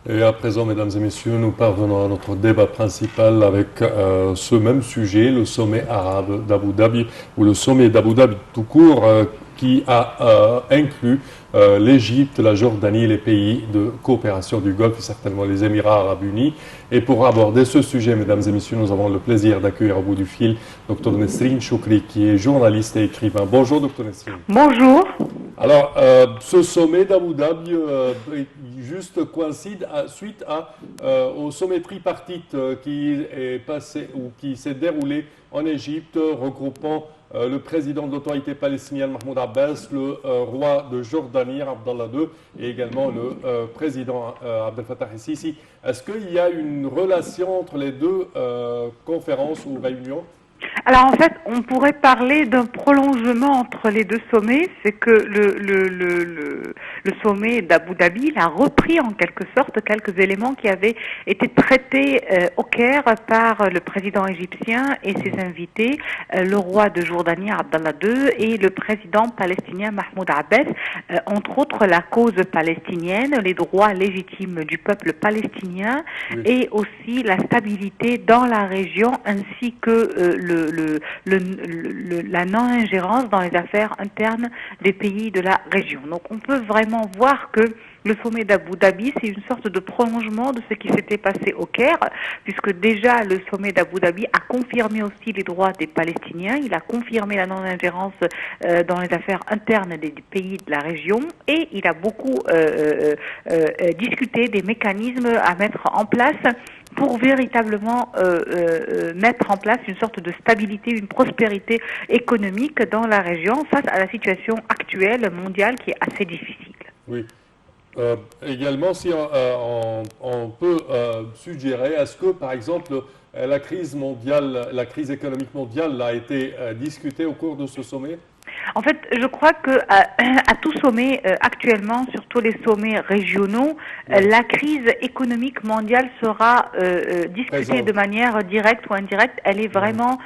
Et à présent, mesdames et messieurs, nous parvenons à notre débat principal avec ce même sujet, le sommet arabe d'Abu Dhabi, ou le sommet d'Abu Dhabi tout court, qui a inclus l'Égypte, la Jordanie, les pays de coopération du Golfe et certainement les Émirats arabes unis. Et pour aborder ce sujet, mesdames et messieurs, nous avons le plaisir d'accueillir au bout du fil Dr Nesrine Choukri, qui est journaliste et écrivain. Bonjour, Dr Nesrine. Bonjour. Alors, ce sommet d'Abu Dhabi juste coïncide au sommet tripartite qui est passé ou qui s'est déroulé en Égypte, regroupant le président de l'autorité palestinienne Mahmoud Abbas, le roi de Jordanie Abdallah II et également le président Abdel Fattah el-Sisi. Est-ce qu'il y a une relation entre les deux conférences ou réunions? Alors en fait, on pourrait parler d'un prolongement entre les deux sommets. C'est que le sommet d'Abu Dhabi il a repris en quelque sorte quelques éléments qui avaient été traités au Caire par le président égyptien et ses invités, le roi de Jordanie Abdallah II et le président palestinien Mahmoud Abbas, entre autres la cause palestinienne, les droits légitimes du peuple palestinien Oui. et aussi la stabilité dans la région ainsi que la non-ingérence dans les affaires internes des pays de la région. Donc on peut vraiment voir que le sommet d'Abu Dhabi, c'est une sorte de prolongement de ce qui s'était passé au Caire, puisque déjà le sommet d'Abu Dhabi a confirmé aussi les droits des Palestiniens, il a confirmé la non-ingérence dans les affaires internes des pays de la région, et il a beaucoup discuté des mécanismes à mettre en place pour véritablement mettre en place une sorte de stabilité, une prospérité économique dans la région face à la situation actuelle mondiale qui est assez difficile. Oui. Également, si on peut suggérer, est-ce que, par exemple, la crise mondiale, la crise économique mondiale a été discutée au cours de ce sommet? En fait, je crois que à tout sommet actuellement, surtout les sommets régionaux, la crise économique mondiale sera discutée de manière directe ou indirecte. Elle est vraiment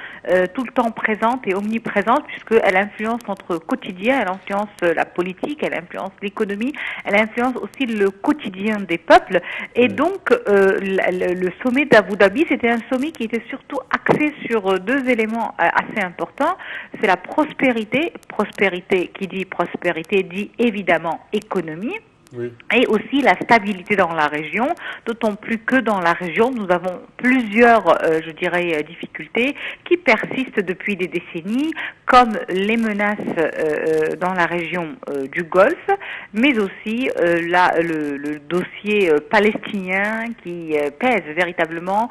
tout le temps présente et omniprésente puisqu'elle influence notre quotidien, elle influence la politique, elle influence l'économie, elle influence aussi le quotidien des peuples. Et donc, le sommet d'Abu Dhabi, c'était un sommet qui était surtout axé sur deux éléments assez importants. C'est la prospérité. Prospérité, qui dit prospérité, dit évidemment économie. Oui. Et aussi la stabilité dans la région, d'autant plus que dans la région, nous avons plusieurs, je dirais, difficultés qui persistent depuis des décennies, comme les menaces dans la région du Golfe, mais aussi le dossier palestinien qui pèse véritablement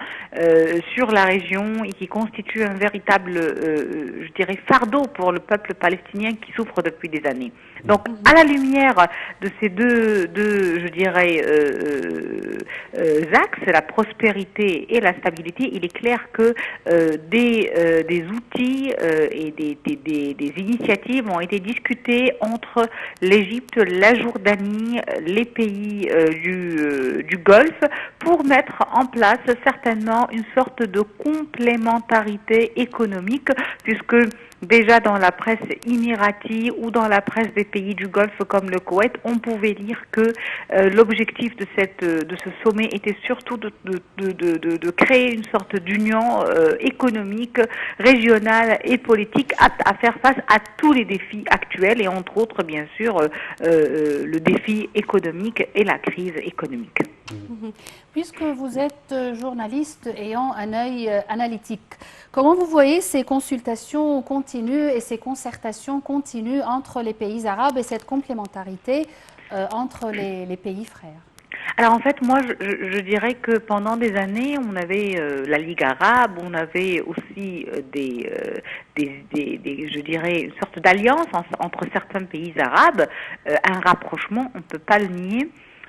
sur la région et qui constitue un véritable, je dirais, fardeau pour le peuple palestinien qui souffre depuis des années. Donc, à la lumière de ces deux, je dirais, axes, la prospérité et la stabilité, il est clair que des outils et des initiatives ont été discutées entre l'Égypte, la Jordanie, les pays du Golfe pour mettre en place certainement une sorte de complémentarité économique puisque déjà dans la presse émirati ou dans la presse des pays du Golfe comme le Koweït, on pouvait lire que l'objectif de ce sommet était surtout de créer une sorte d'union économique, régionale et politique apte à faire face à tous les défis actuels et entre autres bien sûr le défi économique et la crise économique. Puisque vous êtes journaliste ayant un œil analytique, comment vous voyez ces consultations continues et ces concertations continues entre les pays arabes et cette complémentarité entre les pays frères? Alors en fait, moi, je dirais que pendant des années, on avait la Ligue arabe, on avait aussi je dirais, une sorte d'alliance entre certains pays arabes, un rapprochement, on ne peut pas le nier.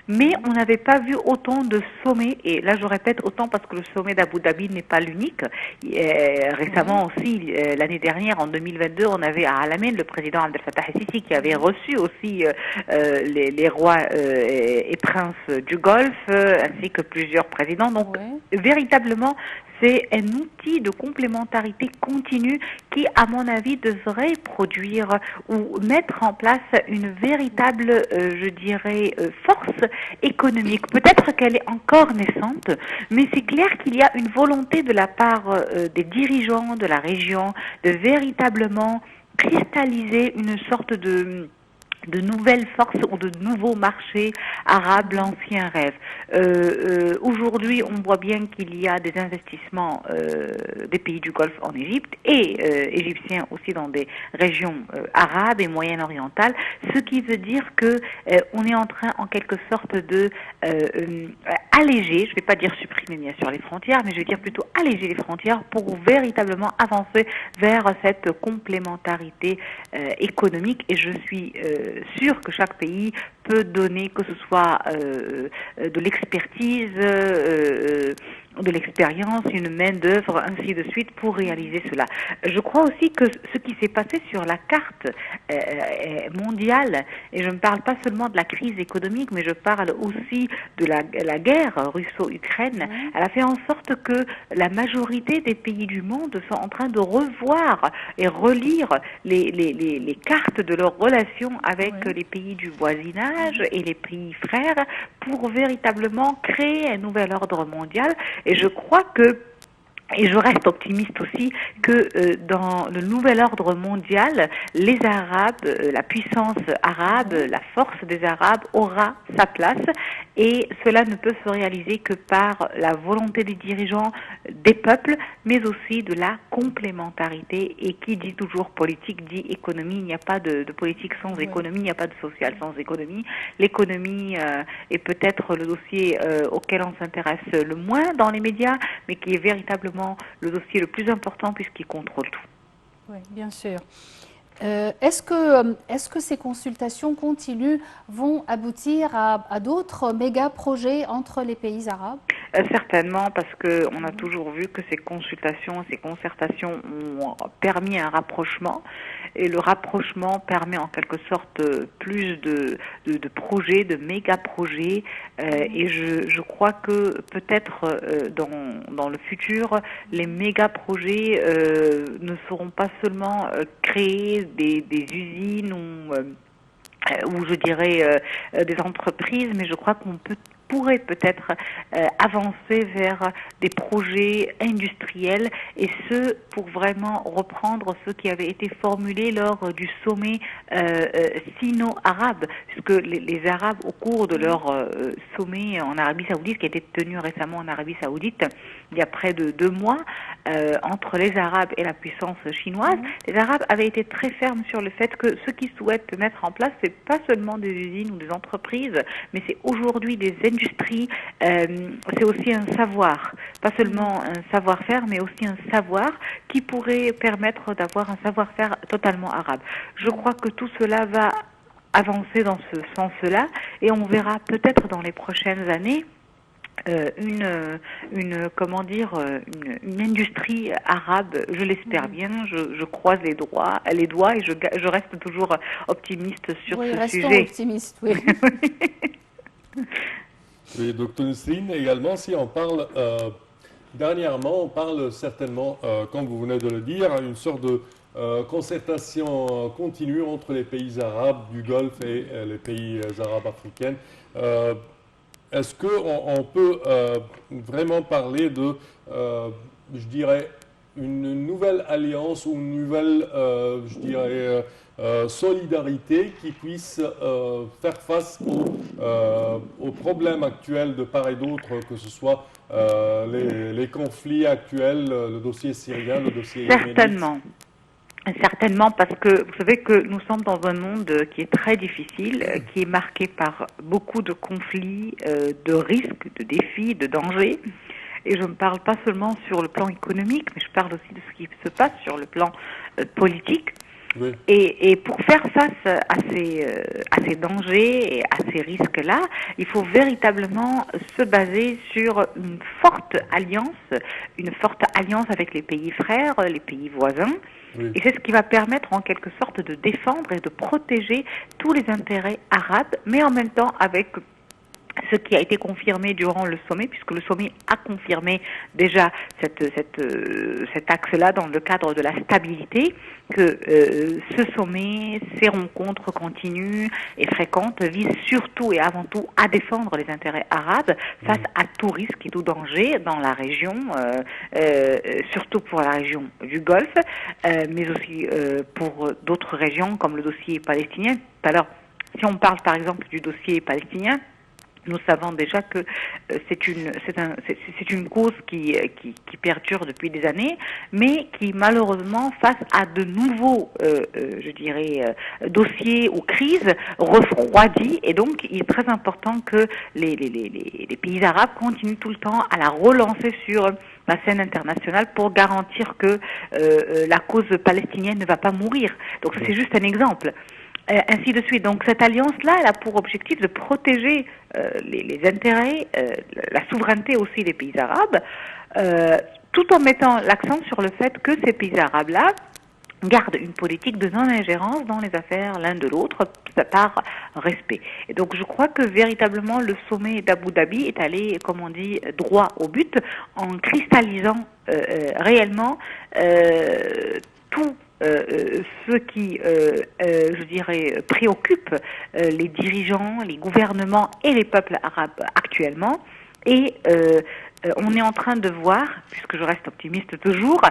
Mais on n'avait pas vu autant de sommets, et là je répète autant parce que le sommet d'Abu Dhabi n'est pas l'unique. Récemment aussi, l'année dernière, en 2022, on avait à Al-Amin le président Abdel Fattah el-Sisi qui avait reçu aussi les rois et princes du Golfe, ainsi que plusieurs présidents. Donc véritablement, c'est un outil de complémentarité continue qui, à mon avis, devrait produire ou mettre en place une véritable, je dirais, force économique. Peut-être qu'elle est encore naissante, mais c'est clair qu'il y a une volonté de la part des dirigeants de la région de véritablement cristalliser une sorte de nouvelles forces ou de nouveaux marchés arabes, l'ancien rêve. Aujourd'hui, on voit bien qu'il y a des investissements des pays du Golfe en Égypte et égyptiens aussi dans des régions arabes et moyen-orientales, ce qui veut dire que on est en train, en quelque sorte, de alléger, je ne vais pas dire supprimer bien sûr les frontières, mais je vais dire plutôt alléger les frontières pour véritablement avancer vers cette complémentarité économique. Et je suis sûr que chaque pays peut donner, que ce soit de l'expertise, de l'expérience, une main-d'œuvre, ainsi de suite, pour réaliser cela. Je crois aussi que ce qui s'est passé sur la carte mondiale, et je ne parle pas seulement de la crise économique, mais je parle aussi de la guerre russo-ukraine, elle a fait en sorte que la majorité des pays du monde sont en train de revoir et relire les cartes de leurs relations avec les pays du voisinage et les pays frères pour véritablement créer un nouvel ordre mondial. Et je crois que, et je reste optimiste aussi, que dans le nouvel ordre mondial, les Arabes, la puissance arabe, la force des Arabes aura sa place, et cela ne peut se réaliser que par la volonté des dirigeants, des peuples, mais aussi de la complémentarité. Et qui dit toujours politique dit économie. Il n'y a pas de politique sans économie, il n'y a pas de social sans économie. L'économie est peut-être le dossier auquel on s'intéresse le moins dans les médias, mais qui est véritablement le dossier le plus important puisqu'il contrôle tout. Oui, bien sûr. Est-ce que ces consultations continues vont aboutir à d'autres méga-projets entre les pays arabes? Certainement, parce qu'on a toujours vu que ces consultations, ces concertations ont permis un rapprochement, et le rapprochement permet en quelque sorte plus de projets, de méga-projets, et je crois que peut-être dans le futur, les méga-projets ne seront pas seulement créés des usines ou je dirais des entreprises, mais je crois qu'on pourrait peut-être avancer vers des projets industriels, et ce pour vraiment reprendre ce qui avait été formulé lors du sommet sino-arabe, puisque les Arabes, au cours de leur sommet en Arabie Saoudite, qui a été tenu récemment en Arabie Saoudite il y a près de 2 mois, entre les Arabes et la puissance chinoise, les Arabes avaient été très fermes sur le fait que ce qu'ils souhaitent mettre en place, c'est pas seulement des usines ou des entreprises, mais c'est aujourd'hui des industries, c'est aussi un savoir, pas seulement un savoir-faire, mais aussi un savoir qui pourrait permettre d'avoir un savoir-faire totalement arabe. Je crois que tout cela va avancer dans ce sens-là, et on verra peut-être dans les prochaines années une industrie arabe, je l'espère bien, je croise les doigts et je reste toujours optimiste sur ce sujet. Restons optimistes, oui. Oui, docteur Nesrine, également, si on parle, dernièrement, on parle certainement, comme vous venez de le dire, une sorte de concertation continue entre les pays arabes du Golfe et les pays arabes africains. Est-ce qu'on peut vraiment parler de, je dirais, une nouvelle alliance ou une nouvelle, je dirais, solidarité qui puisse faire face aux problèmes actuels de part et d'autre, que ce soit les conflits actuels, le dossier syrien, le dossier yéménite? Certainement. Certainement, parce que vous savez que nous sommes dans un monde qui est très difficile, qui est marqué par beaucoup de conflits, de risques, de défis, de dangers. Et je ne parle pas seulement sur le plan économique, mais je parle aussi de ce qui se passe sur le plan politique. Oui. Et pour faire face à ces dangers et à ces risques-là, il faut véritablement se baser sur une forte alliance avec les pays frères, les pays voisins. Oui. Et c'est ce qui va permettre en quelque sorte de défendre et de protéger tous les intérêts arabes, mais en même temps avec ce qui a été confirmé durant le sommet, puisque le sommet a confirmé déjà cet axe-là dans le cadre de la stabilité, que ce sommet, ces rencontres continues et fréquentes visent surtout et avant tout à défendre les intérêts arabes face à tout risque et tout danger dans la région, surtout pour la région du Golfe, mais aussi pour d'autres régions comme le dossier palestinien. Alors, si on parle par exemple du dossier palestinien, nous savons déjà que c'est une cause qui perdure depuis des années, mais qui malheureusement, face à de nouveaux, dossiers ou crises, refroidit. Et donc, il est très important que les pays arabes continuent tout le temps à la relancer sur la scène internationale pour garantir que la cause palestinienne ne va pas mourir. Donc, ça, c'est juste un exemple. Ainsi de suite. Donc cette alliance-là, elle a pour objectif de protéger les intérêts, la souveraineté aussi des pays arabes, tout en mettant l'accent sur le fait que ces pays arabes-là gardent une politique de non-ingérence dans les affaires l'un de l'autre par respect. Et donc je crois que véritablement le sommet d'Abu Dhabi est allé, comme on dit, droit au but en cristallisant réellement tout ce qui, préoccupe les dirigeants, les gouvernements et les peuples arabes actuellement. Et on est en train de voir, puisque je reste optimiste toujours,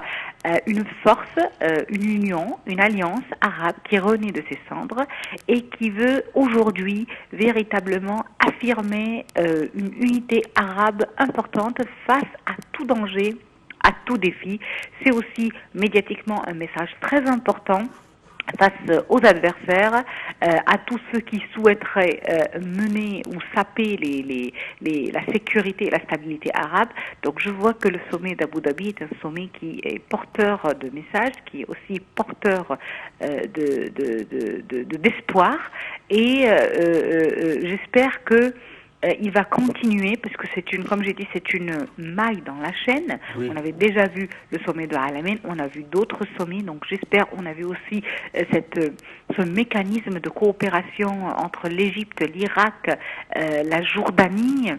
une force, une union, une alliance arabe qui renaît de ses cendres et qui veut aujourd'hui véritablement affirmer une unité arabe importante face à tout danger, à tout défi. C'est aussi médiatiquement un message très important face aux adversaires, à tous ceux qui souhaiteraient mener ou saper la sécurité et la stabilité arabe. Donc je vois que le sommet d'Abu Dhabi est un sommet qui est porteur de messages, qui est aussi porteur d'espoir, et j'espère que il va continuer, parce que comme j'ai dit, c'est une maille dans la chaîne. Oui. On avait déjà vu le sommet de Al-Amin, on a vu d'autres sommets, donc j'espère, on a vu aussi ce mécanisme de coopération entre l'Égypte, l'Irak, la Jordanie.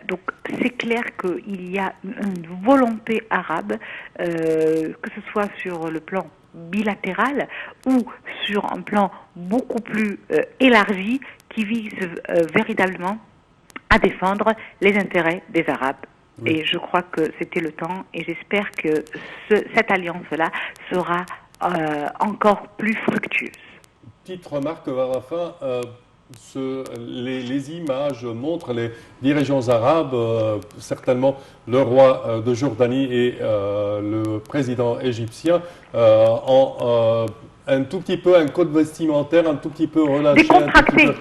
Donc c'est clair qu'il y a une volonté arabe, que ce soit sur le plan bilatéral ou sur un plan beaucoup plus élargi, qui vise véritablement à défendre les intérêts des Arabes. Oui. Et je crois que c'était le temps, et j'espère que cette alliance-là sera encore plus fructueuse. Petite remarque vers la fin, les images montrent les dirigeants arabes, certainement le roi de Jordanie et le président égyptien, un tout petit peu un code vestimentaire, un tout petit peu relâché.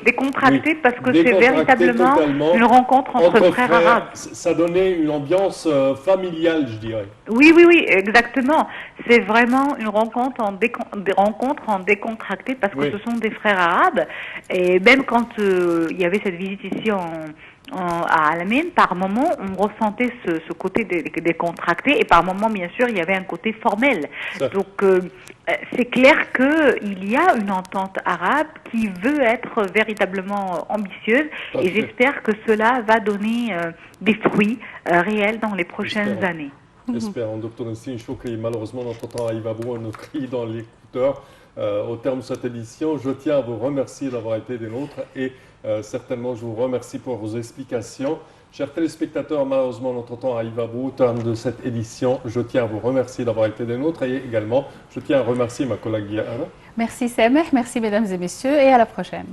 Décontracté, oui, parce que c'est véritablement une rencontre entre frères arabes. Ça donnait une ambiance familiale, je dirais. Oui, exactement. C'est vraiment une rencontre en décontracté, parce que oui, ce sont des frères arabes. Et même quand il y avait cette visite ici à Al-Amin, par moment, on ressentait ce côté décontracté, et par moment, bien sûr, il y avait un côté formel. Ça. Donc, c'est clair qu'il y a une entente arabe qui veut être véritablement ambitieuse, et j'espère que cela va donner des fruits réels dans les prochaines années. Espérons, Dr. Nesrine Chokri. Malheureusement, notre temps arrive à bout, on crie dans l'écouteur. Au terme de cette édition, je tiens à vous remercier d'avoir été des nôtres, et certainement je vous remercie pour vos explications. Chers téléspectateurs, malheureusement notre temps arrive à bout. Au terme de cette édition, je tiens à vous remercier d'avoir été des nôtres, et également je tiens à remercier ma collègue Diana. Merci Sameh, merci mesdames et messieurs, et à la prochaine.